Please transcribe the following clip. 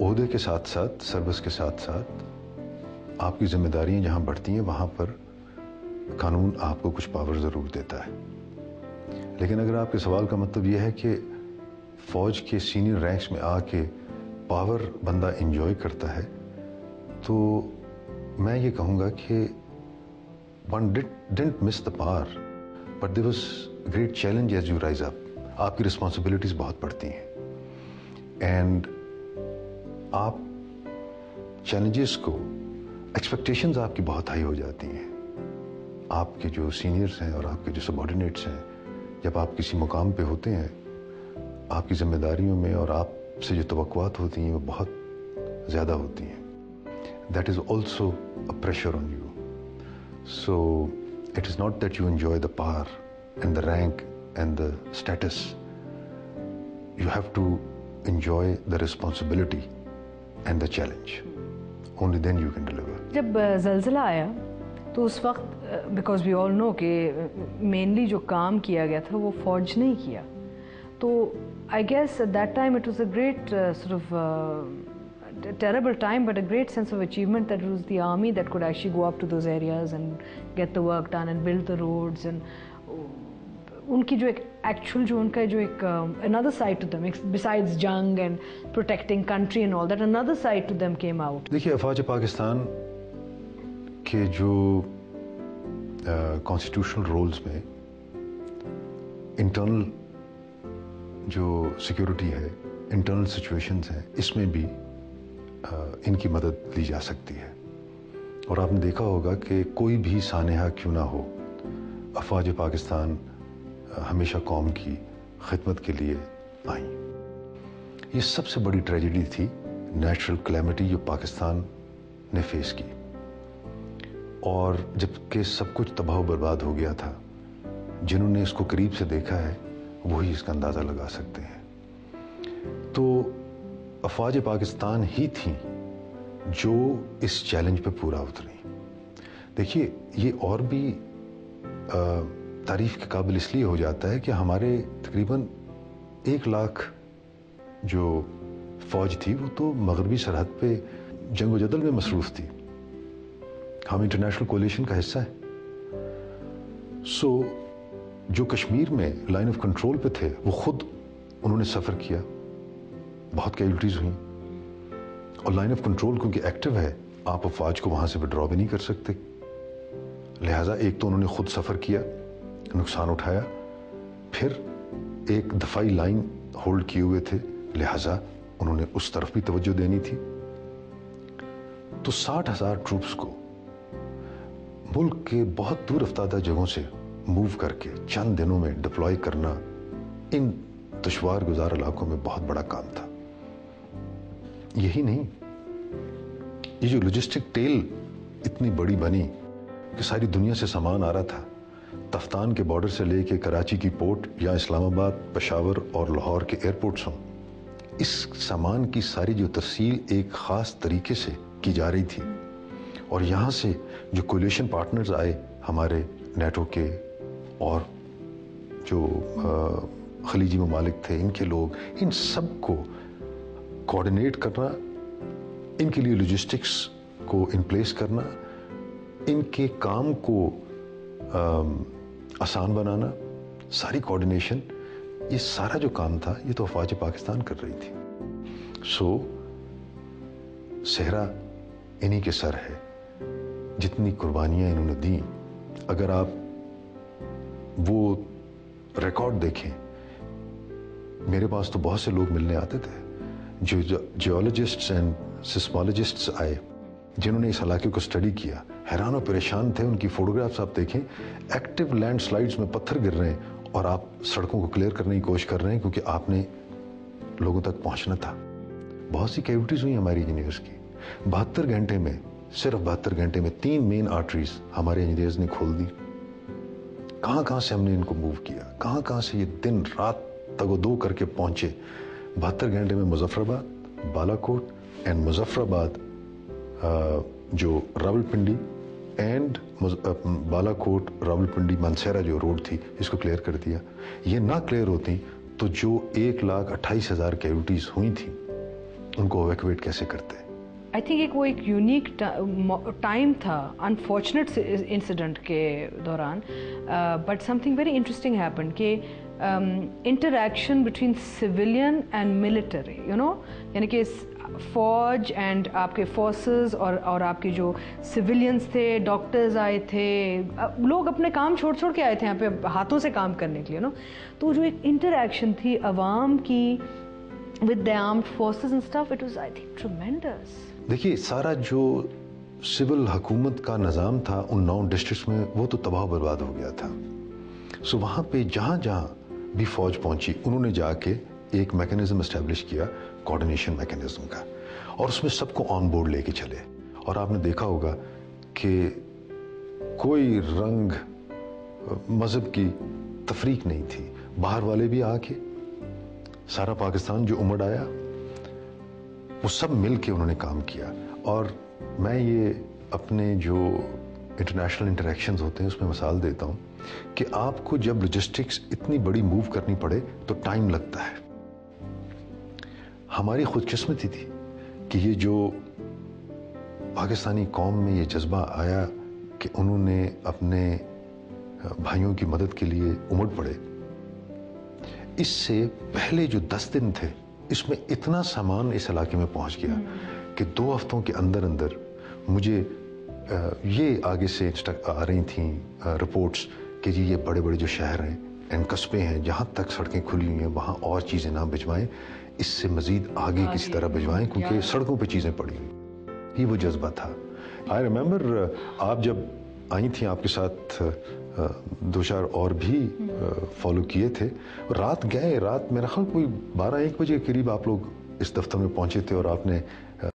عہدے کے ساتھ ساتھ، سروس کے ساتھ ساتھ آپ کی ذمہ داریاں جہاں بڑھتی ہیں وہاں پر قانون آپ کو کچھ پاور ضرور دیتا ہے. لیکن اگر آپ کے سوال کا مطلب یہ ہے کہ فوج کے سینئر رینکس میں آ کے پاور بندہ انجوائے کرتا ہے، تو میں یہ کہوں گا کہ one didn't miss the power, but there was a great challenge as you rise up. آپ کی رسپانسبلٹیز بہت بڑھتی ہیں اینڈ آپ چیلنجز کو، ایکسپیکٹیشنز آپ کی بہت ہائی ہو جاتی ہیں. آپ کے جو سینئرز ہیں اور آپ کے جو سبارڈینیٹس ہیں، جب آپ کسی مقام پہ ہوتے ہیں، آپ کی ذمہ داریوں میں اور آپ سے جو توقعات ہوتی ہیں وہ بہت زیادہ ہوتی ہیں. That is also a pressure on you. So it is not that you enjoy the power and the rank and the status. You have to enjoy the responsibility and the challenge. Only then you can deliver. جب زلزلہ آیا تو اس وقت because we all know کہ mainly جو کام کیا گیا تھا وہ فوج نے ہی کیا، تو I guess at that time it was a great sort of a terrible time, but a great sense of achievement that it was the army that could actually go up to those areas and get the work done and build the roads. And ان کی جو ایک actual جو ان کا جو ایک another side to them besides jung and protecting country and all that, another side to them came out. دیکھیے افواج پاکستان کے جو کانسٹیٹیوشنل رولز میں انٹرنل جو سیکیورٹی ہے، انٹرنل سچویشنز ہیں، اس میں بھی ان کی مدد لی جا سکتی ہے. اور آپ نے دیکھا ہوگا کہ کوئی بھی سانحہ کیوں نہ ہو، افواج پاکستان ہمیشہ قوم کی خدمت کے لیے آئیں. یہ سب سے بڑی ٹریجڈی تھی، نیچرل کلیمٹی جو پاکستان نے فیس کی، اور جب کہ سب کچھ تباہ و برباد ہو گیا تھا، جنہوں نے اس کو قریب سے دیکھا ہے وہی اس کا اندازہ لگا سکتے ہیں. تو افواج پاکستان ہی تھیں جو اس چیلنج پہ پورا اتری. دیکھیے یہ اور بھی تعریف کے قابل اس لیے ہو جاتا ہے کہ ہمارے تقریباً 1 لاکھ جو فوج تھی وہ تو مغربی سرحد پہ جنگ و جدل میں مصروف تھی. ہم انٹرنیشنل کولیشن کا حصہ ہیں. سو جو کشمیر میں لائن آف کنٹرول پہ تھے وہ خود انہوں نے سفر کیا، بہت کیجولٹیز ہوئیں، اور لائن آف کنٹرول کیونکہ ایکٹیو ہے، آپ افواج کو وہاں سے وڈرا بھی نہیں کر سکتے. لہٰذا ایک تو انہوں نے خود سفر کیا، نقصان اٹھایا، پھر ایک دفاعی لائن ہولڈ کیے ہوئے تھے، لہٰذا انہوں نے اس طرف بھی توجہ دینی تھی. تو 60,000 ٹروپس کو ملک کے بہت دور افتادہ جگہوں سے موو کر کے چند دنوں میں ڈپلوائے کرنا ان دشوار گزار علاقوں میں بہت بڑا کام تھا. یہی نہیں، یہ جو لاجسٹک ٹیل اتنی بڑی بنی کہ ساری دنیا سے سامان آ رہا تھا، تفتان کے بارڈر سے لے کے کراچی کی پورٹ یا اسلام آباد، پشاور اور لاہور کے ایئرپورٹس ہوں، اس سامان کی ساری جو تفصیل ایک خاص طریقے سے کی جا رہی تھی. اور یہاں سے جو کولیشن پارٹنرز آئے ہمارے نیٹو کے اور جو خلیجی ممالک تھے، ان کے لوگ، ان سب کو کوآرڈینیٹ کرنا، ان کے لیے لاجسٹکس کو ان پلیس کرنا، ان کے کام کو آسان بنانا، ساری کوآرڈینیشن، یہ سارا جو کام تھا یہ تو افواج پاکستان کر رہی تھی. سو صحرا انہی کے سر ہے. جتنی قربانیاں انہوں نے دیں، اگر آپ وہ ریکارڈ دیکھیں، میرے پاس تو بہت سے لوگ ملنے آتے تھے، جو جیولوجسٹس اینڈ سسمولوجسٹس آئے جنہوں نے اس علاقے کو اسٹڈی کیا، حیران و پریشان تھے. ان کی فوٹوگرافس آپ دیکھیں، ایکٹیو لینڈ سلائڈز میں پتھر گر رہے ہیں اور آپ سڑکوں کو کلیئر کرنے کی کوشش کر رہے ہیں کیونکہ آپ نے لوگوں تک پہنچنا تھا. بہت سی کیوٹیز ہوئی ہماری انجینئرز کی. 72 گھنٹے میں، صرف 72 گھنٹے میں 3 مین آرٹریز ہمارے انجینئرز نے کھول دی. کہاں کہاں سے ہم نے ان کو موو کیا، کہاں کہاں سے یہ دن رات تگ و دو کر کے پہنچے. 72 گھنٹے میں مظفر آباد، بالا کوٹ اینڈ مظفر آباد جو راول پنڈی اینڈ بالا کوٹ راول پنڈی مانسیرا جو روڈ تھی، اس کو کلیئر کر دیا. یہ نہ کلیئر ہوتی تو جو 1,28,000 کیوٹیز ہوئی تھیں ان کو ایویکویٹ کیسے کرتے. آئی تھنک وہ ایک یونیک ٹائم تھا انفارچونیٹ انسیڈنٹ کے دوران, but something very interesting happen کہ interaction between civilian and military, یعنی کہ فوج اینڈ آپ کے فورسز اور آپ کے جو سویلینس تھے, ڈاکٹرز آئے تھے, لوگ اپنے کام چھوڑ کے آئے تھے یہاں پہ ہاتھوں سے کام کرنے کے لیے, تو جو ایک انٹریکشن تھی عوام کی with the armed forces and stuff, it was, I think, tremendous. دیکھیے سارا جو سول حکومت کا نظام تھا ان 9 ڈسٹرکٹس میں وہ تو تباہ و برباد ہو گیا تھا. سو وہاں پہ جہاں جہاں بھی فوج پہنچی انہوں نے جا کے ایک میکینزم اسٹیبلش کیا, کوآرڈینیشن میکینزم کا, اور اس میں سب کو آن بورڈ لے کے چلے. اور آپ نے دیکھا ہوگا کہ کوئی رنگ مذہب کی تفریق نہیں تھی, باہر والے بھی آ کے سارا پاکستان جو امڑ آیا وہ سب مل کے انہوں نے کام کیا. اور میں یہ اپنے جو انٹرنیشنل انٹریکشنز ہوتے ہیں اس میں مثال دیتا ہوں کہ آپ کو جب لوجسٹکس اتنی بڑی موو کرنی پڑے تو ٹائم لگتا ہے. ہماری خود قسمتی تھی کہ یہ جو پاکستانی قوم میں یہ جذبہ آیا کہ انہوں نے اپنے بھائیوں کی مدد کے لیے امڑ پڑے. اس سے پہلے جو 10 دن تھے اس میں اتنا سامان اس علاقے میں پہنچ گیا کہ 2 ہفتوں کے اندر مجھے یہ آگے سے آ رہی تھیں رپورٹس کہ جی یہ بڑے بڑے جو شہر ہیں اینڈ قصبے ہیں جہاں تک سڑکیں کھلی ہوئی ہیں وہاں اور چیزیں نہ بھجوائیں, اس سے مزید آگے کسی طرح بھجوائیں کیونکہ سڑکوں پہ چیزیں پڑی ہوئی. یہ وہ جذبہ تھا. آئی ریمبر آپ جب آئی تھیں آپ کے ساتھ 2-4 اور بھی فالو کیے تھے. رات میرا خیال کوئی 12-1 بجے کے قریب آپ لوگ اس دفتر میں پہنچے تھے اور آپ نے